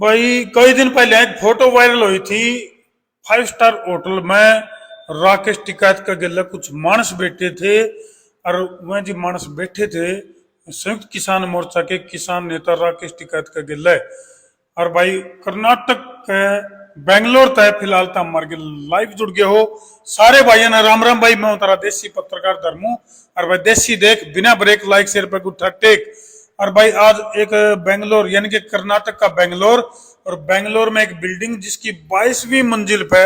भाई कई दिन पहले एक फोटो वायरल हुई थी 5 स्टार होटल में राकेश टिकैत का गिल्ला कुछ मानस बैठे थे और वह जो मानस बैठे थे संयुक्त किसान मोर्चा के किसान नेता राकेश टिकैत का गिल्ला है। और भाई कर्नाटक के बेंगलोर तय फिलहाल तो हमारे लाइव जुड़ गए हो सारे भाइयों ने। राम राम भाई, मैं तारा देसी पत्रकार धर्मू और भाई देसी देख बिना ब्रेक लाइक शेयर पे उठा टेक। और भाई आज एक बेंगलोर यानी कि कर्नाटक का बेंगलोर और बेंगलोर में एक बिल्डिंग जिसकी 22वीं मंजिल पे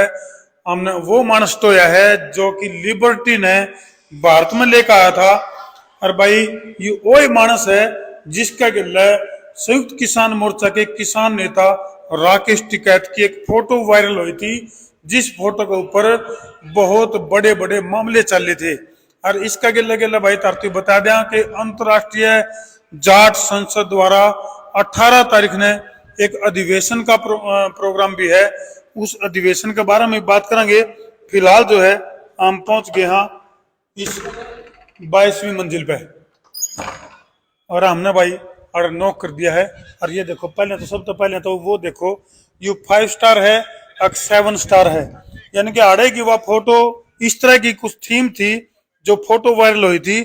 हमने वो मानस तोया है जो कि लिबर्टी ने भारत में लेकर आया था। और भाई ये वही मानस है जिसका गिल्ला संयुक्त किसान मोर्चा के किसान नेता राकेश टिकैत की एक फोटो वायरल हुई थी, जिस फोटो के ऊपर बहुत बड़े बड़े मामले चल रहे थे। और इसका गिल्ला गिल्ला भाई तारती बता दें कि अंतरराष्ट्रीय जाट संसद द्वारा 18 तारीख ने एक अधिवेशन का प्रोग्राम भी है। उस अधिवेशन के बारे में बात करेंगे। फिलहाल जो है हम पहुंच गए हैं इस 22वीं मंजिल पे और हमने भाई और नॉक कर दिया है। और ये देखो पहले तो सबसे पहले तो वो देखो ये 5 स्टार है और 7 स्टार है, यानी कि आड़े की वह फोटो इस तरह की कुछ थीम थी जो फोटो वायरल हुई थी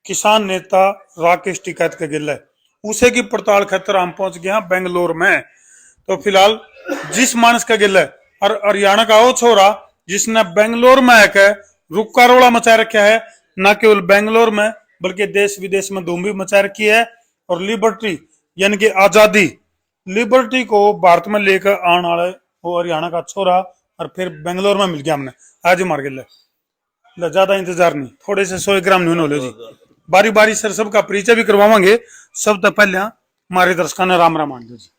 किसान नेता राकेश टिकैत के गिल्ला उसे की पड़ताल खातर हम पहुंच गए हैं बेंगलोर में। तो फिलहाल जिस मानस का गिल्ला और हरियाणा का वो छोरा जिसने बेंगलोर में आकर रुक्का रोड़ा मचा रखा है, न केवल बेंगलोर में बल्कि देश विदेश में धूम भी मचा रखी है। और लिबर्टी यानी कि आजादी लिबर्टी को भारत में लेकर आने वाले वो हरियाणा का छोरा और फिर बेंगलोर में मिल गया हमने आज मार गिल्ला। ज्यादा इंतजार नहीं, थोड़े से 100 ग्राम न्यून हो लो जी। बारी बारी सर सबका परिचय भी करवाएंगे। सब तो पहले हमारे दर्शकों ने राम राम मान लो जी।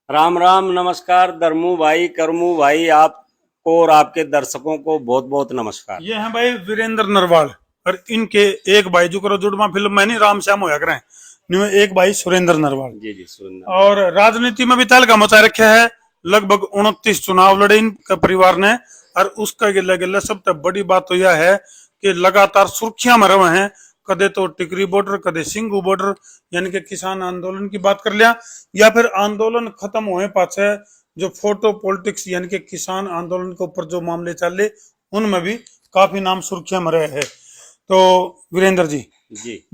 राम राम, नमस्कार धर्मू भाई, करमू भाई, आपको और आपके दर्शकों को बहुत बहुत नमस्कार। ये हैं भाई वीरेंद्र नरवाल और इनके एक भाई जो करो जुड़वा फिल्म में नहीं राम श्याम होया करें एक भाई सुरेंद्र नरवाल। जी जी सुरेंद्र। और राजनीति में भी तहलका मचा रखा है, लगभग 29 चुनाव लड़े इनका परिवार ने। और उसका गिल्ला गिल्ला सबसे बड़ी बात तो यह है कि लगातार सुर्खियां में रहे हैं, कदे तो टिकरी बॉर्डर कदे सिंगू बॉर्डर, यानी कि किसान आंदोलन की बात कर लिया या फिर आंदोलन खत्म हुए पाछे जो फोटो पॉलिटिक्स यानी कि किसान आंदोलन के ऊपर जो मामले चले उनमें भी काफी नाम सुर्खियां में रहे हैं। तो वीरेंद्र जी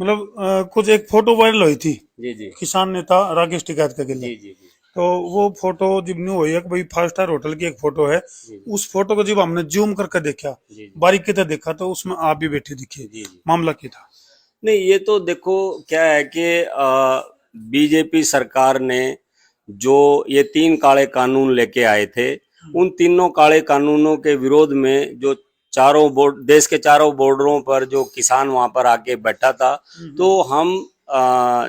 मतलब कुछ एक फोटो वायरल हुई थी जी जी किसान नेता राकेश टिकैत का गिल्ला। जी जी जी। तो वो फोटो जब न्यू हुई है कि भाई 5 स्टार होटल की एक फोटो है, उस फोटो को जब हमने जूम करके देखा बारीकी से देखा तो उसमें आप भी बैठे दिखे, मामला क्या था? नहीं, ये तो देखो क्या है कि बीजेपी सरकार ने जो ये 3 काले कानून लेके आए थे, उन तीनों काले कानूनों के विरोध में जो देश के चारों बॉर्डरों पर जो किसान वहां पर आके बैठा था, तो हम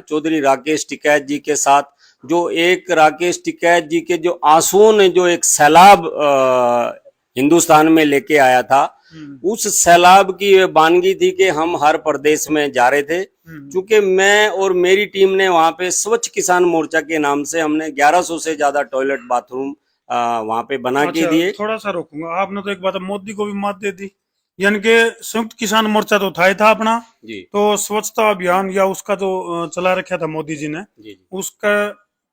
चौधरी राकेश टिकैत जी के साथ जो एक राकेश टिकैत जी के जो आंसुओं ने जो एक सैलाब हिंदुस्तान में लेके आया था, उस सैलाब की वानगी थी कि हम हर प्रदेश में जा रहे थे। क्योंकि मैं और मेरी टीम ने वहां पे स्वच्छ किसान मोर्चा के नाम से हमने 1100 से ज्यादा टॉयलेट बाथरूम वहां पे बना के दिए। थोड़ा सा रोकूंगा, आपने तो एक बात मोदी को भी मात दे दी, यानी कि संयुक्त किसान मोर्चा तो था ही था अपना जी। तो स्वच्छता अभियान या उसका जो चला रखा था मोदी जी ने जी। उसका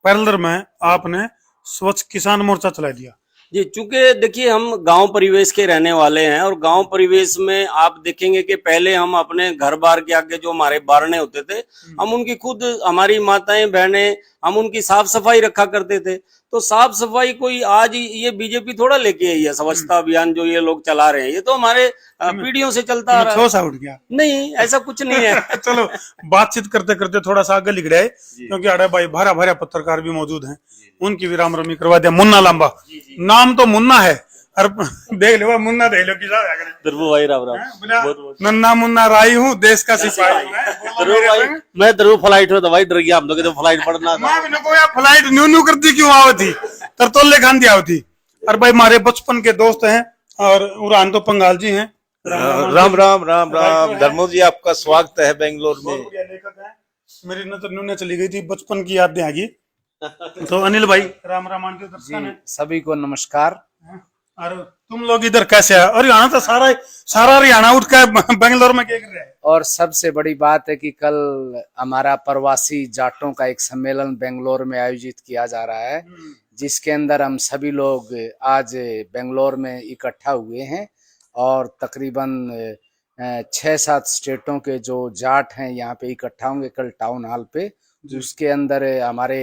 पैरेलल में आपने स्वच्छ किसान मोर्चा चला दिया जी। चूंकि देखिए हम गांव परिवेश के रहने वाले हैं और गांव परिवेश में आप देखेंगे कि पहले हम अपने घर बार के आगे जो हमारे बारने होते थे, हम उनकी खुद हमारी माताएं बहनें हम उनकी साफ सफाई रखा करते थे। तो साफ सफाई कोई आज ये बीजेपी थोड़ा लेके आई है, स्वच्छता अभियान जो ये लोग चला रहे हैं, ये तो हमारे पीढ़ियों से चलता आ रहा है। उठ गया नहीं, ऐसा कुछ नहीं है। चलो बातचीत करते करते थोड़ा सा आगे लिख रहे क्योंकि अरे भाई भरा भरा पत्रकार भी मौजूद हैं, उनकी भी राम रमी करवा दिया। मुन्ना लांबा नाम तो मुन्ना है और देख लो मुन्ना देख लो ध्रुव भाई राम राम। नन्ना मुन्ना राई हूँ देश का सिपाही। मैं ध्रुव फ्लाइट में भाई डर गया, हम लोग तो फ्लाइट पढ़ना फ्लाइट न्यू न्यू करती क्यों आओ थी तरतोले खान दिया थी। और भाई हमारे बचपन के दोस्त हैं और उड़ान तो पंगाल जी हैं। राम राम राम राम धर्मो जी, आपका स्वागत है बेंगलोर में। मेरी नजर न्यू चली गई थी, बचपन की यादें आ गई। तो अनिल भाई राम राम के दर्शन है सभी को नमस्कार। और तुम लोग इधर कैसे आए? हरियाणा तो सारा सारा हरियाणा उठ के बेंगलोर में क्या कर रहा है? और सबसे बड़ी बात है कि कल हमारा प्रवासी जाटों का एक सम्मेलन बेंगलोर में आयोजित किया जा रहा है, जिसके अंदर हम सभी लोग आज बेंगलोर में इकट्ठा हुए हैं और तकरीबन 6-7 स्टेटों के जो जाट हैं यहाँ पे इकट्ठा होंगे कल टाउन हॉल पे। उसके अंदर हमारे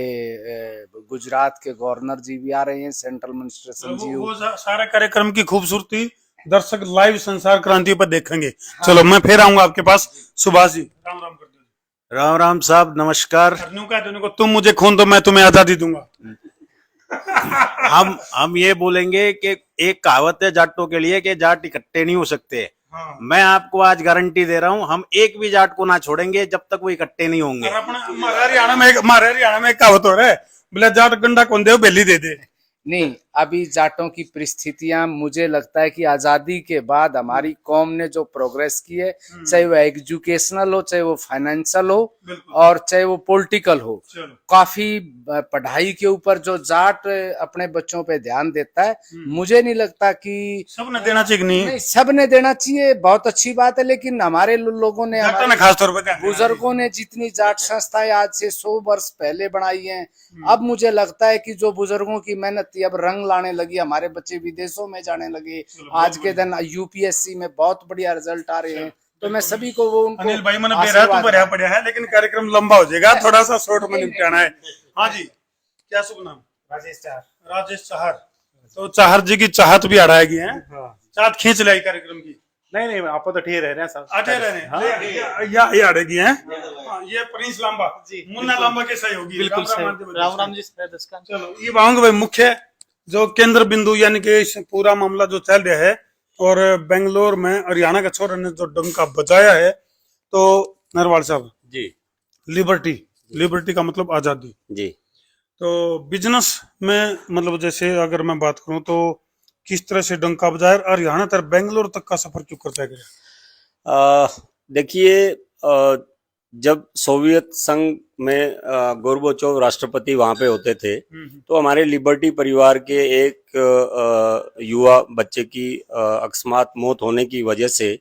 गुजरात के गवर्नर जी भी आ रहे हैं, सेंट्रल मिनिस्टर संजीव। वो सारे कार्यक्रम की खूबसूरती दर्शक लाइव संसार क्रांति पर देखेंगे। चलो मैं फिर आऊंगा आपके पास। सुभाष जी राम राम कर दो। राम राम साहब, नमस्कार। को तुम मुझे खून दो, मैं तुम्हें आजादी दूंगा। हम ये बोलेंगे कि एक कहावत है जाटों के लिए कि जाट इकट्ठे नहीं हो सकते। हाँ। मैं आपको आज गारंटी दे रहा हूँ, हम एक भी जाट को ना छोड़ेंगे जब तक वो इकट्ठे नहीं होंगे। हमारे हरियाणा में एक कहावत हो रहा है, बोले जाट गंडा कौन दे बेली दे दे। नहीं, अभी जाटों की परिस्थितियां मुझे लगता है कि आजादी के बाद हमारी कौम ने जो प्रोग्रेस की है, चाहे वो एजुकेशनल हो, चाहे वो फाइनेंशियल हो और चाहे वो पॉलिटिकल हो, काफी पढ़ाई के ऊपर जो जाट अपने बच्चों पे ध्यान देता है, मुझे नहीं लगता कि सबने देना चाहिए। नहीं, सबने देना चाहिए, बहुत अच्छी बात है। लेकिन हमारे लोगों ने, खास तौर पर बुजुर्गों ने जितनी जाट संस्थाएं आज से 100 वर्ष पहले बनाई हैं, अब मुझे लगता है कि जो बुजुर्गों की मेहनत अब रंग लाने लगी, हमारे बच्चे विदेशों में जाने लगे। आज के दिन यूपीएससी में बहुत बढ़िया रिजल्ट आ रहे हैं, तो मैं सभी को वो उनको अनिल भाई मैंने बेरा तो भरा पड़ा है, लेकिन कार्यक्रम लंबा हो जाएगा, थोड़ा सा शॉर्ट में निपटाना है। हाँ जी, क्या शुभ नाम? राजेश चाहर। राजेश चाहर। तो चाहर जी की चाहत भी अड़ाएगी है, चाहत खींच लाई कार्यक्रम की। नहीं आप तो ठीक रह रहे हैं सब, अटे रहे हैं। ये अड़ेगी है। ये प्रिंस लांबा जी, मुन्ना लांबा के सहयोगी। बिल्कुल राम राम जी। चलो ये बांग भाई मुख्य जो केंद्र बिंदु यानी कि इस पूरा मामला जो चल रहा है, और बेंगलोर में हरियाणा के छोर ने जो डंका बजाया है, तो नरवाल साहब जी, लिबर्टी का मतलब आजादी जी। तो बिजनेस में मतलब जैसे अगर मैं बात करूं तो किस तरह से डंका बजाया, हरियाणा तक बेंगलोर तक का सफर क्यों करता गया? देखिए, जब सोवियत संघ में गोर्बाचोव राष्ट्रपति वहां पे होते थे, तो हमारे लिबर्टी परिवार के एक युवा बच्चे की अकस्मात मौत होने की वजह से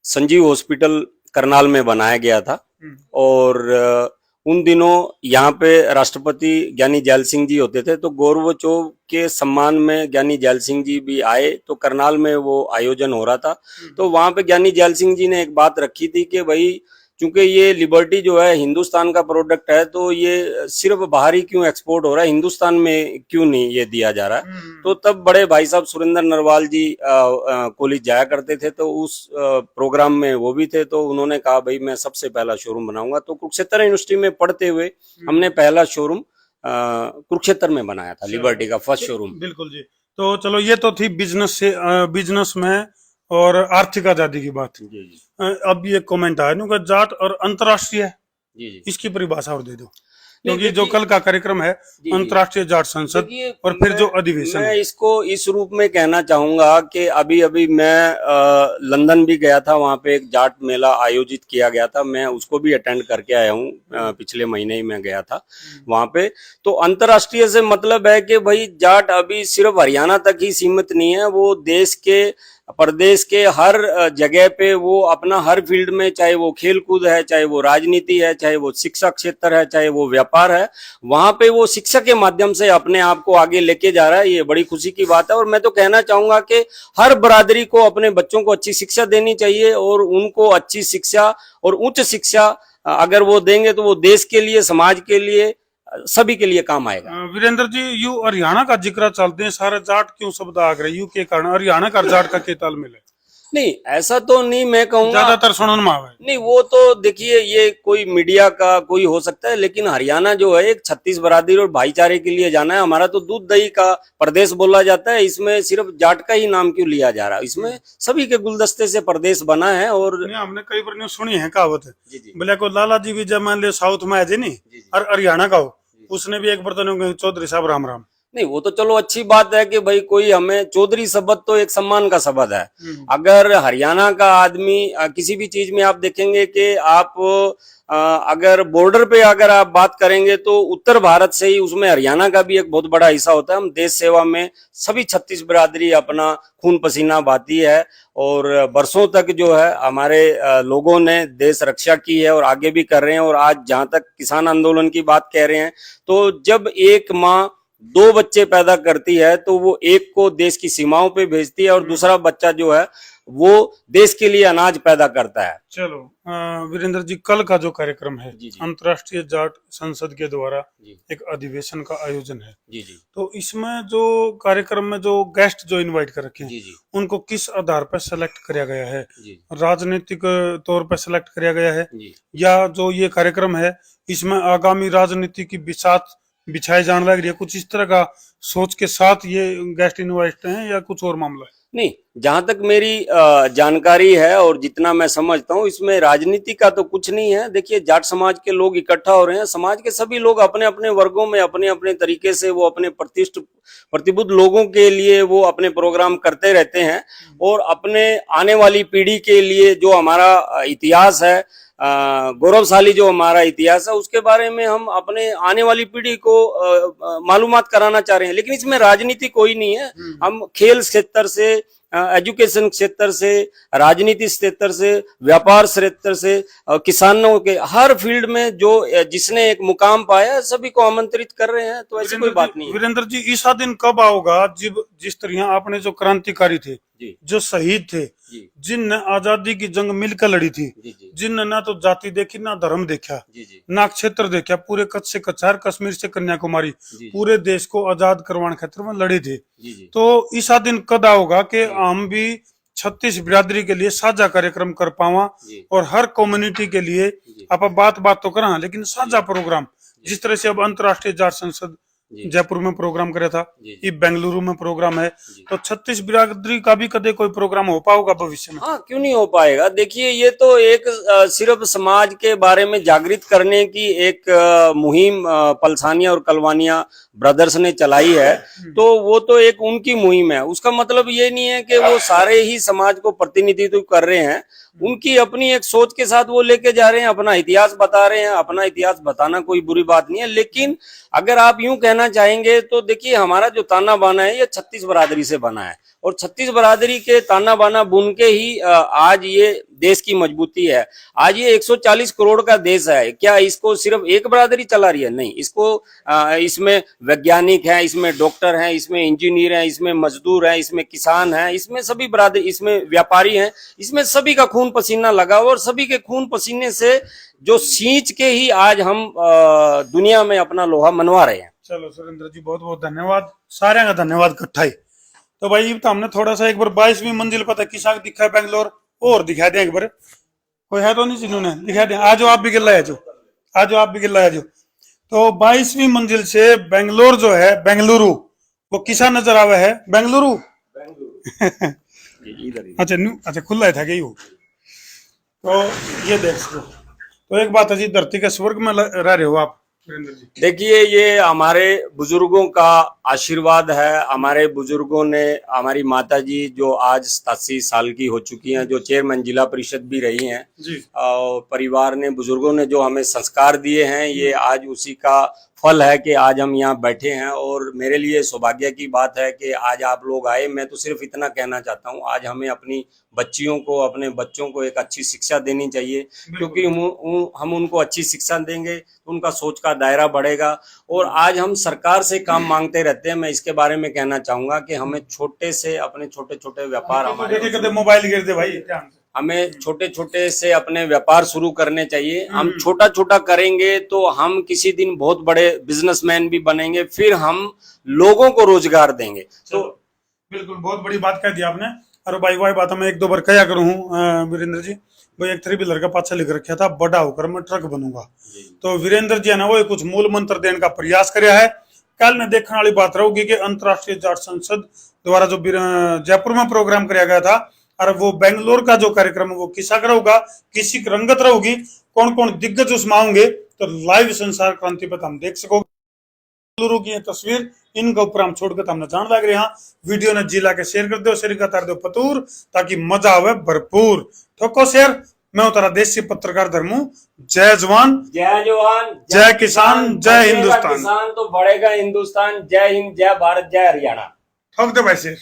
संजीव हॉस्पिटल करनाल में बनाया गया था। और उन दिनों यहाँ पे राष्ट्रपति ज्ञानी जैल सिंह जी होते थे, तो गोर्बाचोव के सम्मान में ज्ञानी जैल सिंह जी भी आए, तो करनाल में वो आयोजन हो रहा था। तो वहां पे ज्ञानी जैल सिंह जी ने एक बात रखी थी कि भाई क्योंकि ये लिबर्टी जो है हिंदुस्तान का प्रोडक्ट है, तो ये सिर्फ बाहर ही क्यों एक्सपोर्ट हो रहा है, हिंदुस्तान में क्यों नहीं ये दिया जा रहा है। तो तब बड़े भाई साहब सुरेंद्र नरवाल जी कॉलेज जाया करते थे, तो उस प्रोग्राम में वो भी थे। तो उन्होंने कहा भाई मैं सबसे पहला शोरूम बनाऊंगा। तो कुरुक्षेत्र यूनिवर्सिटी में पढ़ते हुए हमने पहला शोरूम कुरुक्षेत्र में बनाया था, लिबर्टी का फर्स्ट शोरूम। बिल्कुल जी। तो चलो ये तो थी बिजनेस में और आर्थिक आजादी की बात। जी। अब ये कमेंट आया ना जाट और अंतर्राष्ट्रीय, जी। इसकी परिभाषा और दे दो, क्योंकि जो कल का कार्यक्रम है अंतर्राष्ट्रीय जाट संसद और फिर जो अधिवेशन, मैं इसको इस रूप में कहना चाहूंगा कि अभी मैं लंदन भी गया था, वहां पे एक जाट मेला आयोजित किया गया था, मैं उसको भी अटेंड करके आया हूँ। पिछले महीने ही मैं गया था वहां पे। तो अंतर्राष्ट्रीय से मतलब है कि भाई जाट अभी सिर्फ हरियाणा तक ही सीमित नहीं है, वो देश के प्रदेश के हर जगह पे वो अपना हर फील्ड में, चाहे वो खेल कूद है, चाहे वो राजनीति है, चाहे वो शिक्षा क्षेत्र है, चाहे वो व्यापार है, वहां पे वो शिक्षा के माध्यम से अपने आप को आगे लेके जा रहा है। ये बड़ी खुशी की बात है। और मैं तो कहना चाहूंगा कि हर बरादरी को अपने बच्चों को अच्छी शिक्षा देनी चाहिए, और उनको अच्छी शिक्षा और उच्च शिक्षा अगर वो देंगे तो वो देश के लिए, समाज के लिए, सभी के लिए काम आएगा। वीरेंद्र जी, यू हरियाणा का जिक्र चलते हैं, सारे जाट क्यों शब्द आ गए यू के कारण? हरियाणा का जाट का के ताल मिले? नहीं, ऐसा तो नहीं मैं कहूँगा, ज्यादातर सुनने में आवे। नहीं, वो तो देखिए ये कोई मीडिया का कोई हो सकता है, लेकिन हरियाणा जो है एक 36 बरादरी और भाईचारे के लिए जाना है। हमारा तो दूध दही का प्रदेश बोला जाता है, इसमें सिर्फ जाट का ही नाम क्यों लिया जा रहा है? इसमें सभी के गुलदस्ते से प्रदेश बना है। और हमने कई बार सुनी है कहावत, बोले को लाला जी भी जब मान लिया साउथ में आए थे नहीं और हरियाणा का हो, उसने भी एक बर्तन चौधरी साहब राम राम। नहीं, वो तो चलो अच्छी बात है कि भाई कोई हमें चौधरी शब्द तो एक सम्मान का शब्द है। अगर हरियाणा का आदमी किसी भी चीज में आप देखेंगे कि आप अगर बॉर्डर पे अगर आप बात करेंगे तो उत्तर भारत से ही उसमें हरियाणा का भी एक बहुत बड़ा हिस्सा होता है। हम देश सेवा में सभी 36 बिरादरी अपना खून पसीना बहाती है और बरसों तक जो है हमारे लोगों ने देश रक्षा की है और आगे भी कर रहे हैं। और आज जहां तक किसान आंदोलन की बात कह रहे हैं, तो जब एक माँ 2 बच्चे पैदा करती है तो वो एक को देश की सीमाओं पे भेजती है और दूसरा बच्चा जो है वो देश के लिए अनाज पैदा करता है। चलो वीरेंद्र जी, कल का जो कार्यक्रम है जी, जी। अंतर्राष्ट्रीय जाट संसद के द्वारा जी एक अधिवेशन का आयोजन है, जी जी तो इसमें जो कार्यक्रम में जो गेस्ट जो इनवाइट कर रखे हैं जी जी उनको किस आधार पर सेलेक्ट किया गया है? जी राजनीतिक तौर पर सेलेक्ट किया गया है जी या जो ये कार्यक्रम है इसमें आगामी राजनीति की बिसात बिछाई जाने लग रही है, कुछ इस तरह का सोच के साथ ये गेस्ट इनवाइट हैं या कुछ और मामला है? नहीं, जहां तक मेरी जानकारी है और जितना मैं समझता हूं, इसमें राजनीति का तो कुछ नहीं है। देखिए, जाट समाज के लोग इकट्ठा हो रहे हैं। समाज के सभी लोग अपने अपने वर्गों में अपने अपने तरीके से वो अपने प्रतिबद्ध लोगों के लिए वो अपने प्रोग्राम करते रहते हैं और अपने आने वाली पीढ़ी के लिए जो हमारा इतिहास है, गौरवशाली जो हमारा इतिहास है, उसके बारे में हम अपने आने वाली पीढ़ी को मालूमात कराना चाह रहे हैं। लेकिन इसमें राजनीति कोई नहीं है। हम खेल क्षेत्र से, एजुकेशन क्षेत्र से, राजनीति क्षेत्र से, व्यापार क्षेत्र से, किसानों के हर फील्ड में जो जिसने एक मुकाम पाया सभी को आमंत्रित कर रहे हैं। तो ऐसी कोई बात नहीं है। वीरेंद्र जी, ऐसा दिन कब आओगा जब जिस तरह आपने जो क्रांतिकारी थे, जो शहीद थे, जिनने आजादी की जंग मिलकर लड़ी थी, जिनने ना तो जाति देखी ना धर्म देखा, ना क्षेत्र देखा, पूरे कच्छ से कछार, कश्मीर से कन्याकुमारी, पूरे देश को आजाद करवाने खातिर में लड़े थे, तो ऐसा दिन कद आओगा कि हम भी 36 बिरादरी के लिए साझा कार्यक्रम कर पावा और हर कम्युनिटी के लिए आप बात तो करा, लेकिन साझा प्रोग्राम जिस तरह से अब अंतर्राष्ट्रीय जाट संसद जयपुर में प्रोग्राम करे था, ये बेंगलुरु में प्रोग्राम है, तो 36 बिरादरी का भी कदे कोई प्रोग्राम हो पाएगा भविष्य में? हाँ, क्यों नहीं हो पाएगा। देखिए, ये तो एक सिर्फ समाज के बारे में जागृत करने की एक मुहिम पलसानिया और कलवानिया ब्रदर्स ने चलाई है, तो वो तो एक उनकी मुहिम है। उसका मतलब ये नहीं है कि वो सारे ही समाज को प्रतिनिधित्व कर रहे हैं। उनकी अपनी एक सोच के साथ वो लेके जा रहे हैं, अपना इतिहास बता रहे हैं। अपना इतिहास बताना कोई बुरी बात नहीं है, लेकिन अगर आप यूं कहना चाहेंगे तो देखिए, हमारा जो ताना बाना है ये 36 बरादरी से बना है और 36 बरादरी के ताना बाना बुन के ही आज ये देश की मजबूती है। आज ये 140 करोड़ का देश है। क्या इसको सिर्फ एक बरादरी चला रही है? नहीं, इसको इसमें वैज्ञानिक हैं, इसमें डॉक्टर हैं, इसमें इंजीनियर हैं, इसमें मजदूर हैं, इसमें किसान हैं, इसमें सभी बरादरी, इसमें व्यापारी हैं, इसमें सभी का खून पसीना लगा हुआ और सभी के खून पसीने से जो सींच के ही आज हम दुनिया में अपना लोहा मनवा रहे हैं। चलो सुरेंद्र जी, बहुत बहुत धन्यवाद, सारे का धन्यवाद इकट्ठा ही। तो भाई तो हमने थोड़ा सा एक बार 22वीं मंजिल पता किसा दिखा है बेंगलोर, और दिखा दें एक बार, कोई है तो नहीं जिन्होंने दिखा दें। आज आप भी गिल्ला है जो, आज आप भी गिल्ला है जो। तो 22वीं मंजिल से बेंगलोर जो है, बेंगलुरु, वो किसा नजर आवा है? बेंगलुरु अच्छा खुला है था क्या वो? तो ये देख सको, तो एक बात है जी, धरती के स्वर्ग में रह रहे हो आप वीरेंद्र जी। देखिए, ये हमारे बुजुर्गों का आशीर्वाद है। हमारे बुजुर्गों ने, हमारी माता जी जो आज 87 साल की हो चुकी हैं, जो चेयरमैन जिला परिषद भी रही हैं, और परिवार ने, बुजुर्गों ने जो हमें संस्कार दिए हैं, ये आज उसी का फल है कि आज हम यहाँ बैठे हैं। और मेरे लिए सौभाग्य की बात है कि आज आप लोग आए। मैं तो सिर्फ इतना कहना चाहता हूँ, आज हमें अपनी बच्चियों को, अपने बच्चों को एक अच्छी शिक्षा देनी चाहिए, क्योंकि हम उनको अच्छी शिक्षा देंगे तो उनका सोच का दायरा बढ़ेगा। और आज हम सरकार से काम मांगते रहते हैं। मैं इसके बारे में कहना चाहूंगा कि हमें छोटे से अपने छोटे छोटे व्यापार, हमारे मोबाइल गिर दे भाई, हमें छोटे छोटे से अपने व्यापार शुरू करने चाहिए। हम छोटा छोटा करेंगे तो हम किसी दिन बहुत बड़े बिजनेसमैन भी बनेंगे, फिर हम लोगों को रोजगार देंगे। तो बिल्कुल बहुत बड़ी बात कह दी आपने। और भाई वही बात मैं एक दो बार कहा करूँ वीरेंद्र जी, वो एक 3 व्हीलर का पाछा लिख रखा था, बड़ा होकर मैं ट्रक बनूंगा। तो वीरेंद्र जी है ना, वो कुछ मूल मंत्र देने का प्रयास कराया है। कल ने देखने वाली बात रहेगी कि अंतर्राष्ट्रीय जाट संसद द्वारा जो जयपुर में प्रोग्राम कराया गया था, और वो बेंगलोर का जो कार्यक्रम है वो किसा का होगा, किसी रंगत रहेगी, कौन कौन दिग्गज उसमें आएंगे, तो लाइव संसार क्रांति पर हम देख सकोगे। बेंगलुरु की तस्वीर इनका ऊपर हम छोड़ के हमने जान लग रहे हैं। वीडियो ने जिला के शेयर कर दो, शेयर का तार दो पतूर, ताकि मजा आवे भरपूर। ठोको शेयर। मैं उतारा देसी पत्रकार धर्मू। जय जवान जय किसान जय बचेगा हिंदुस्तान। किसान तो बढ़ेगा हिंदुस्तान। जय हिंद, जय भारत, जय हरियाणा। ठोक दो भाई शेयर।